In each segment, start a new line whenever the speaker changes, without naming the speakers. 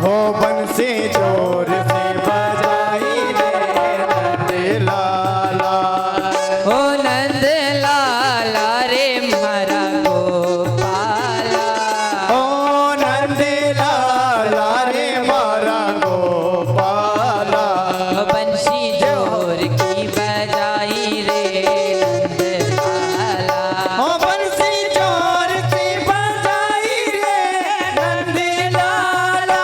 हो बंसी जोर से बजाई रे नंद लाला।
हो नंद लाला रे मारा गोपाला।
हो नंद लाला रे मारा गोपाला।
बंशी जोर की बजाई रे नंद लाला।
हो बंसी जोर से बजाई रे नंद लाला।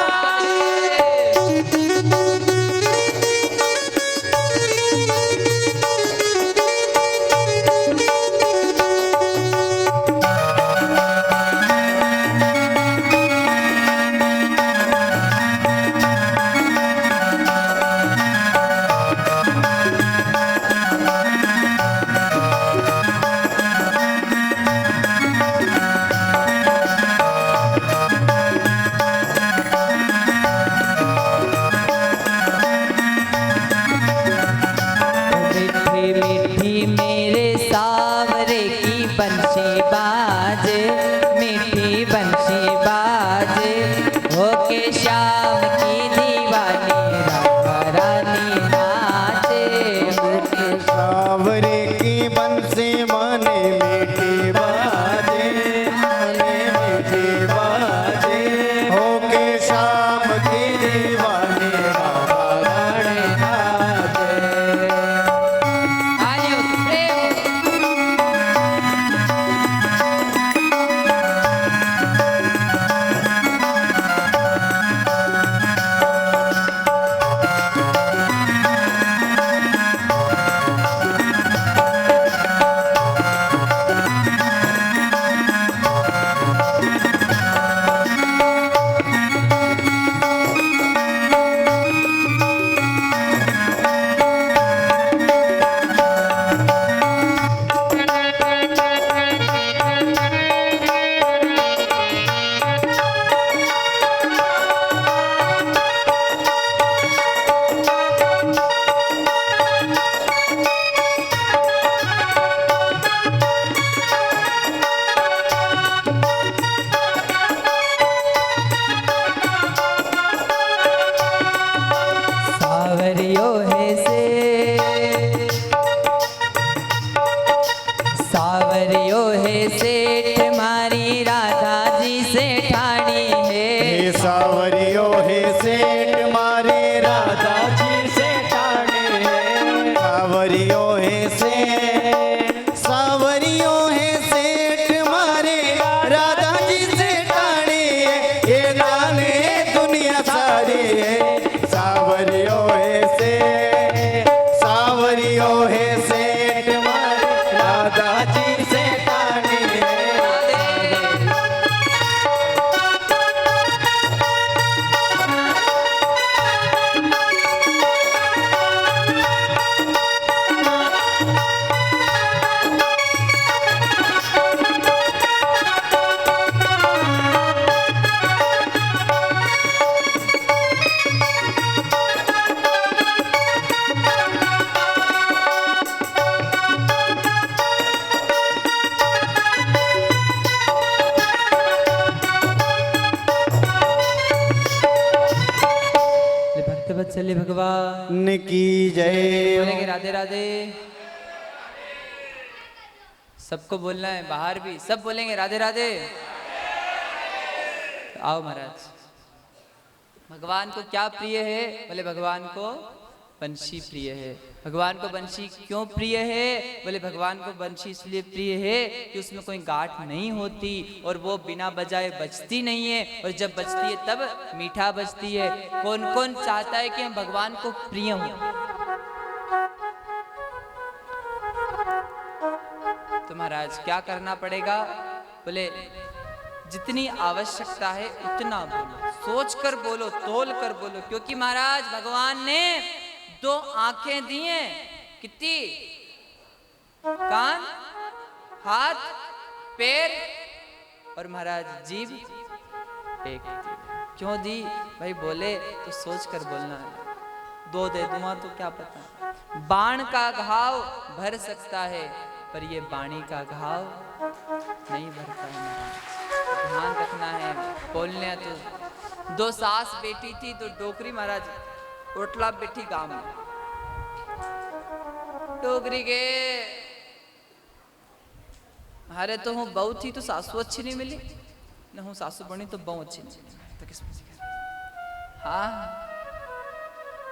मीठी मीठी मेरे सावरे की बंशी बाजे। मीठी बंशी बाजे होके शाम की दीवानी राधा रानी नाचे।
सावरे की बंसी माने मीठी बाजे, माने मीठी बाजे। होके शाम की दीवानी राधा रानी नाचे।
आलियो प्रेम। सावरियो है से सावरियो है सेठ मारी राधा जी से ठाणी है।
हे सावरियो हे सेठ मारे राधा जी से ठाणे है। सावरियो हे सेठ, सावरियो हे सेठ मारे राधा जी से ठाणे है। ये जाने दुनिया सारी है। सावरियो हे सेठ, सावरियो हे सेठ मारे राधा जी से ठाणे है।
भक्त वत्सल्य भगवान
की जय।
बोलेंगे राधे राधे। सबको बोलना है, बाहर भी सब बोलेंगे राधे राधे। आओ महाराज। भगवान को क्या प्रिय है? बोले भगवान को बंशी प्रिय है। भगवान को बंशी क्यों प्रिय है? बोले भगवान को बंशी इसलिए प्रिय है कि उसमें कोई गांठ नहीं होती और वो बिना बजाए बजती नहीं है, और जब बजती है तब मीठा बजती है। कौन कौन चाहता है कि हम भगवान को प्रिय हों? तो महाराज क्या करना पड़ेगा? बोले जितनी आवश्यकता है उतना बोलो, सोच कर बोलो, तोल कर बोलो, क्योंकि महाराज भगवान ने 2 आंखें दी हैं। कितनी? कान, हाथ, पैर और महाराज जीभ एक दी। क्यों दी भाई? बोले तो सोच कर बोलना है। 2 दे दूंगा तो क्या पता। बाण का घाव भर सकता है पर ये बाणी का घाव नहीं भरता है। ध्यान रखना है। बोलने तो दो सास बेटी थी तो डोकरी महाराज ओटला बैठी गांव में। डोकरी के अरे तो हूँ बहू थी तो सासू अच्छी नहीं मिली, न हूँ सासू बनी तो बहू अच्छी नहीं मिली, तो किस हाँ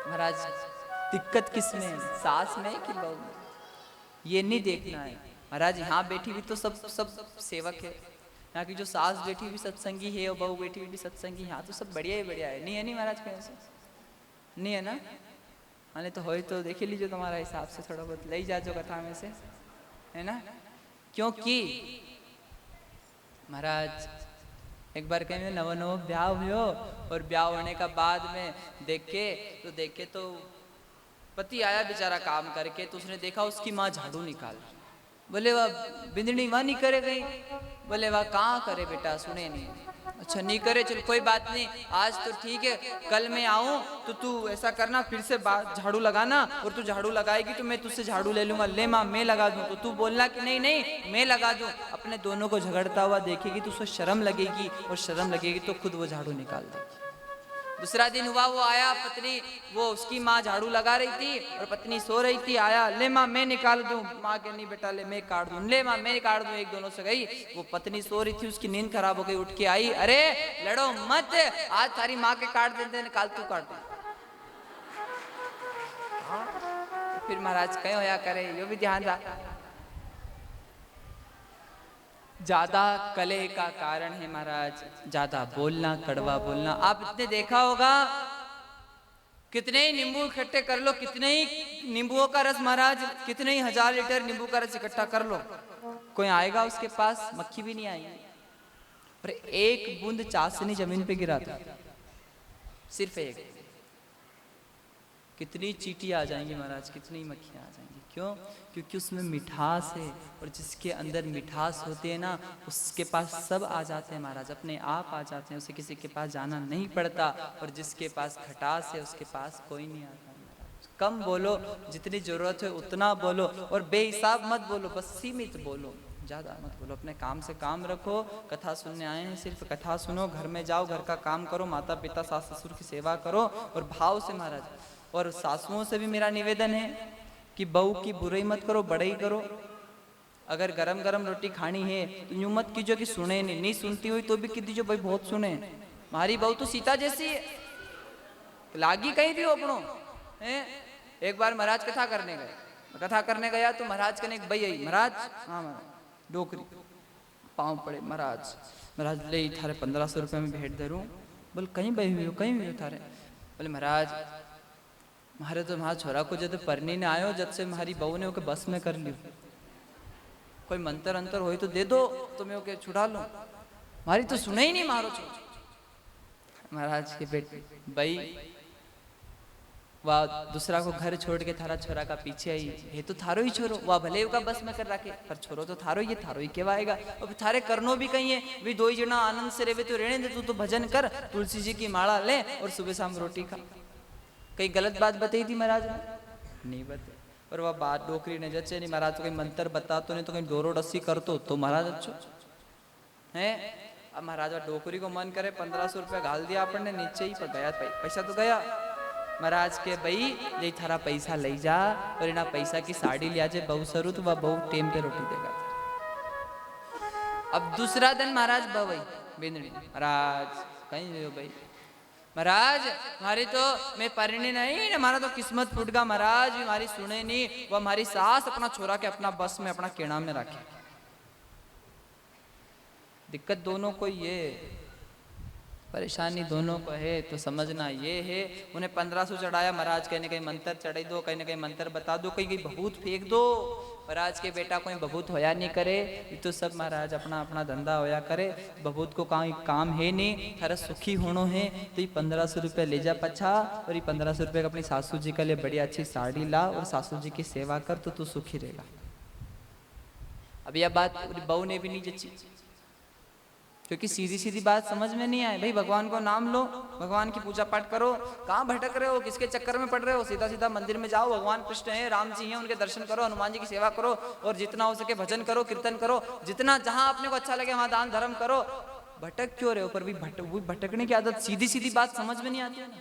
महाराज दिक्कत किस में है, सास में कि बहू में, ये नहीं देखना है महाराज। यहाँ बैठी हुई तो सब सेवक है, यहाँ की जो सास बैठी हुई सत्संगी है और बहू बैठी हुई भी सत्संगी, यहाँ तो सब बढ़िया ही बढ़िया है। नहीं है नहीं महाराज, कहीं से नहीं है ना, माने तो हो तो देख लीजिए तुम्हारा हिसाब से थोड़ा बहुत ले जा जो कथा में से, है ना। क्योंकि महाराज एक बार कहीं नवो नवो ब्याह हुयो और ब्याह होने का बाद में देखे तो पति आया बेचारा काम करके, तो उसने देखा उसकी माँ झाड़ू निकाल। बोले वह बिंदनी माँ नहीं करे गई, बोले वह कहाँ करे बेटा, सुने नहीं। अच्छा नहीं करे, चल कोई बात नहीं, आज तो ठीक है, कल मैं आऊं तो तू ऐसा करना फिर से झाड़ू लगाना, और तू झाड़ू लगाएगी तो मैं तुझसे झाड़ू ले लूंगा। ले माँ मैं लगा दूं, तो तू बोलना कि नहीं नहीं मैं लगा दूं। अपने दोनों को झगड़ता हुआ देखेगी तो उसको शर्म लगेगी, और शर्म लगेगी तो खुद वो झाड़ू निकाल देगी। दूसरा दिन हुआ, वो आया, पत्नी वो उसकी माँ झाड़ू लगा रही थी और पत्नी सो रही थी। आया, ले माँ मैं निकाल दूं, माँ के नहीं बेटा ले मैं काट दूं, ले माँ मैं काट दूं। एक दोनों से गई, वो पत्नी सो रही थी, उसकी नींद खराब हो गई, उठ के आई, अरे लड़ो मत, आज तारी माँ के काट देते, निकाल तू काट दे। फिर महाराज कहीं होया करे, यो भी ध्यान रखा, ज्यादा कलह का कारण है महाराज ज्यादा बोलना, कड़वा बोलना। आप इतने देखा होगा, कितने ही नींबू इकट्ठे कर लो, कितने ही नींबुओं का रस महाराज, कितने ही 1000 लीटर नींबू का रस इकट्ठा कर लो, कोई आएगा उसके पास, मक्खी भी नहीं आएगी। और एक बूंद चाशनी जमीन पे गिरा था, सिर्फ एक, कितनी चींटी आ जाएंगी महाराज, कितनी मक्खियां आ जाएंगी। क्यों? क्योंकि उसमें मिठास है, और जिसके अंदर मिठास होते हैं ना, उसके पास सब आ जाते हैं महाराज, अपने आप आ जाते हैं, उसे किसी के पास जाना नहीं पड़ता। और जिसके पास खटास है उसके पास कोई नहीं आता महाराज। कम बोलो, जितनी जरूरत है उतना बोलो, और बेहिसाब मत बोलो, बस सीमित बोलो, ज़्यादा मत बोलो। अपने काम से काम रखो, कथा सुनने आए हैं सिर्फ कथा सुनो, घर में जाओ, घर का काम करो, माता पिता सास ससुर की सेवा करो, और भाव से महाराज। और सासुओं से भी मेरा निवेदन है कि बहू की बुराई मत करो, बड़ाई करो। अगर गरम गरम रोटी खानी है तो यूं मत कीजिए कि सुने नहीं सुनती हुई तो भी कह दीजिए भाई बहुत सुने, हमारी बहू तो सीता जैसी है, लागी कहीं भी हो अपनों है। एक बार महाराज कथा करने गया तो महाराज कने एक भाई आई, महाराज हाँ महाराज डोकरी पाँव पड़े, महाराज ले थारे 1500 रुपये में भेंट दे रूँ। बोल कहीं बही हुई हो, कहीं हुई हो थारे? बोले महाराज हमारे तो हमारा छोरा को जब परनी ने आयो, जब से हमारी बहू ने ओके बस में कर ली, कोई मंत्र अंतर हो तो दे दो तो मैं ओके छुड़ा लूं, हमारी तो सुने ही नहीं मारो छोरा। महाराज के बेटे भाई वह दूसरा को घर छोड़ के थारा छोरा का पीछे आई है, तो थारो ही छोरो, वह भले का बस में कर रखे, पर छोरो तो थारो ही, थारो ही केवाएगा। और थारे करनो भी कहीं है, भी दो ही जना आनंद से रेवे तो रहने दे, तू तो भजन कर, तुलसी जी की माला ले और सुबह शाम रोटी खा। कहीं गलत बात बताई थी महाराज ने? नहीं बताई। और वह बात डोकरी ने जचे नहीं, महाराज तो कहीं मंत्र बता तो नहीं, तो कहीं डोरो डस्सी कर तो महाराज अच्छो है। अब महाराज डोकरी को मन करे 1500 रुपया घाल दिया अपन नीचे ही, पर गया पैसा तो गया। महाराज के भाई ये थारा पैसा ले जा, और इना पैसा की साड़ी लिया जाए बहु सरू तो वह बहु टेम पे रोटी देगा। अब दूसरा दिन महाराज बवई बिंदनी, महाराज कहीं भाई महाराज हमारी तो मैं परिणी नहीं, हमारा तो किस्मत फूट गया महाराज, हमारी सुने नहीं, वो हमारी सास अपना छोरा के अपना बस में अपना केड़ा में रखे। दिक्कत दोनों को ये, परेशानी दोनों को है, तो समझना ये है। उन्हें 1500 चढ़ाया महाराज, कहीं ना कहीं मंत्र चढ़ाई दो, कहीं ना कहीं मंत्र बता दो, कहीं कहीं बबूत फेंक दो। महाराज के बेटा कोई बबूत होया नहीं करे, ये तो सब महाराज अपना अपना धंधा होया करे, बबूत को काम है नहीं, थारा सुखी होनो है तो ये 1500 रुपये ले जा पछा, और ये 1500 रुपये अपनी सासू जी के लिए बढ़िया अच्छी साड़ी ला और सासू जी की सेवा कर, तो तू सुखी रहेगा। अब यह बात बहू ने भी नहीं जची, क्योंकि सीधी सीधी बात समझ में नहीं आए। भाई भगवान को नाम लो, भगवान की पूजा पाठ करो, कहाँ भटक रहे हो, किसके चक्कर में पड़ रहे हो? सीधा सीधा मंदिर में जाओ, भगवान कृष्ण हैं, राम जी हैं, उनके दर्शन करो, हनुमान जी की सेवा करो, और जितना हो सके भजन करो, कीर्तन करो, जितना जहाँ अपने को अच्छा लगे वहाँ दान धर्म करो। भटक क्यों रहे हो? पर भी भटकने की आदत, सीधी सीधी बात समझ में नहीं आती है ना,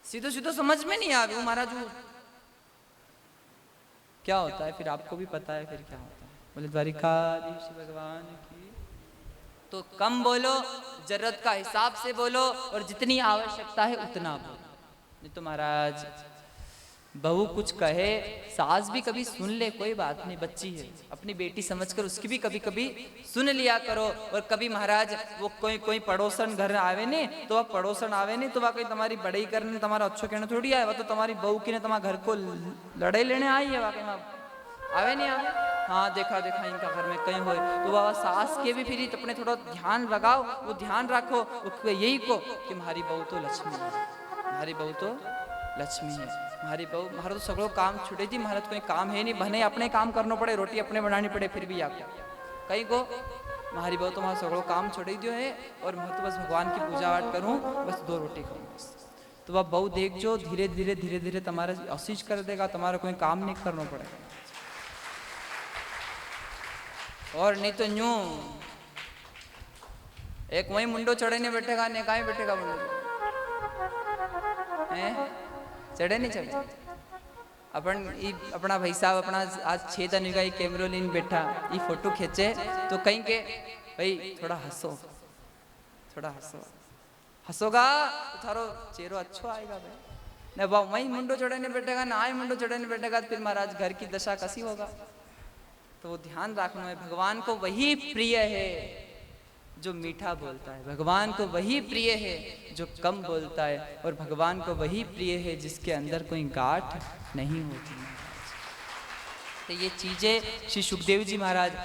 सीधो सीधो समझ में नहीं आ रही। महाराज वो क्या होता है फिर आपको भी पता है फिर क्या होता है। बोले द्वारिकाधीश भगवान की। तो कम बोलो, जरूरत का हिसाब से बोलो, और जितनी आवश्यकता है उतना बोलो। नहीं तो महाराज बहू कुछ कहे, सास भी कभी सुन ले, कोई बात नहीं, बच्ची है, अपनी बेटी समझकर उसकी भी कभी कभी सुन लिया करो। और कभी महाराज वो कोई पड़ोसन घर आवे ने, तो वह पड़ोसन आवे ने तो वह कोई तुम्हारी बड़ाई करने, तुम्हारा अच्छो कहना थोड़ी आए, वह तो तुम्हारी बहू की ने तुम्हारे घर को लड़ाई लेने आई है। वाकई आवे नहीं आवे, हाँ देखा इनका घर में कहीं हो, तो वह सास के भी फिर अपने थोड़ा ध्यान लगाओ, वो ध्यान रखो यही को कि हमारी बहू तो लक्ष्मी है, हमारी बहू तो लक्ष्मी है, हमारी बहू, हमारा तो सगड़ो काम छुटे थी, हमारा तो कोई काम है नहीं, भले अपने काम करना पड़े, रोटी अपने बनानी पड़े, फिर भी आपको कहीं को हमारी बहू तो हमारा सगड़ो काम छुटे दियो है, और मैं तो बस भगवान की पूजा पाठ करूँ, बस 2 रोटी खाऊँ बस। तो वह बहू देख जो धीरे धीरे तुम्हारा आशीष कर देगा, तुम्हारा कोई काम नहीं करना पड़ेगा। और नहीं तो यूं एक वही मुंडो चढ़े नहीं बैठेगा, ने कहीं बैठेगा मुंडो चढ़े नहीं चढ़े। अपना भाई साहब अपना आज 6 दिन का कैमरो लेन बैठा, ये फोटो खींचे तो कहीं के भाई थोड़ा हंसो, हंसोगा तो थारो चेहरो अच्छो आएगा भाई। नहीं वही मुंडो चढ़े नहीं बैठेगा, ना आई मुंडो चढ़े नहीं बैठेगा, फिर महाराज घर की दशा कैसी होगा। तो वो ध्यान रखना है, भगवान को वही प्रिय है जो मीठा बोलता है, भगवान को वही प्रिय है जो कम बोलता है, और भगवान को वही प्रिय है जिसके अंदर कोई गांठ नहीं होती। तो ये चीजें श्री सुखदेव जी महाराज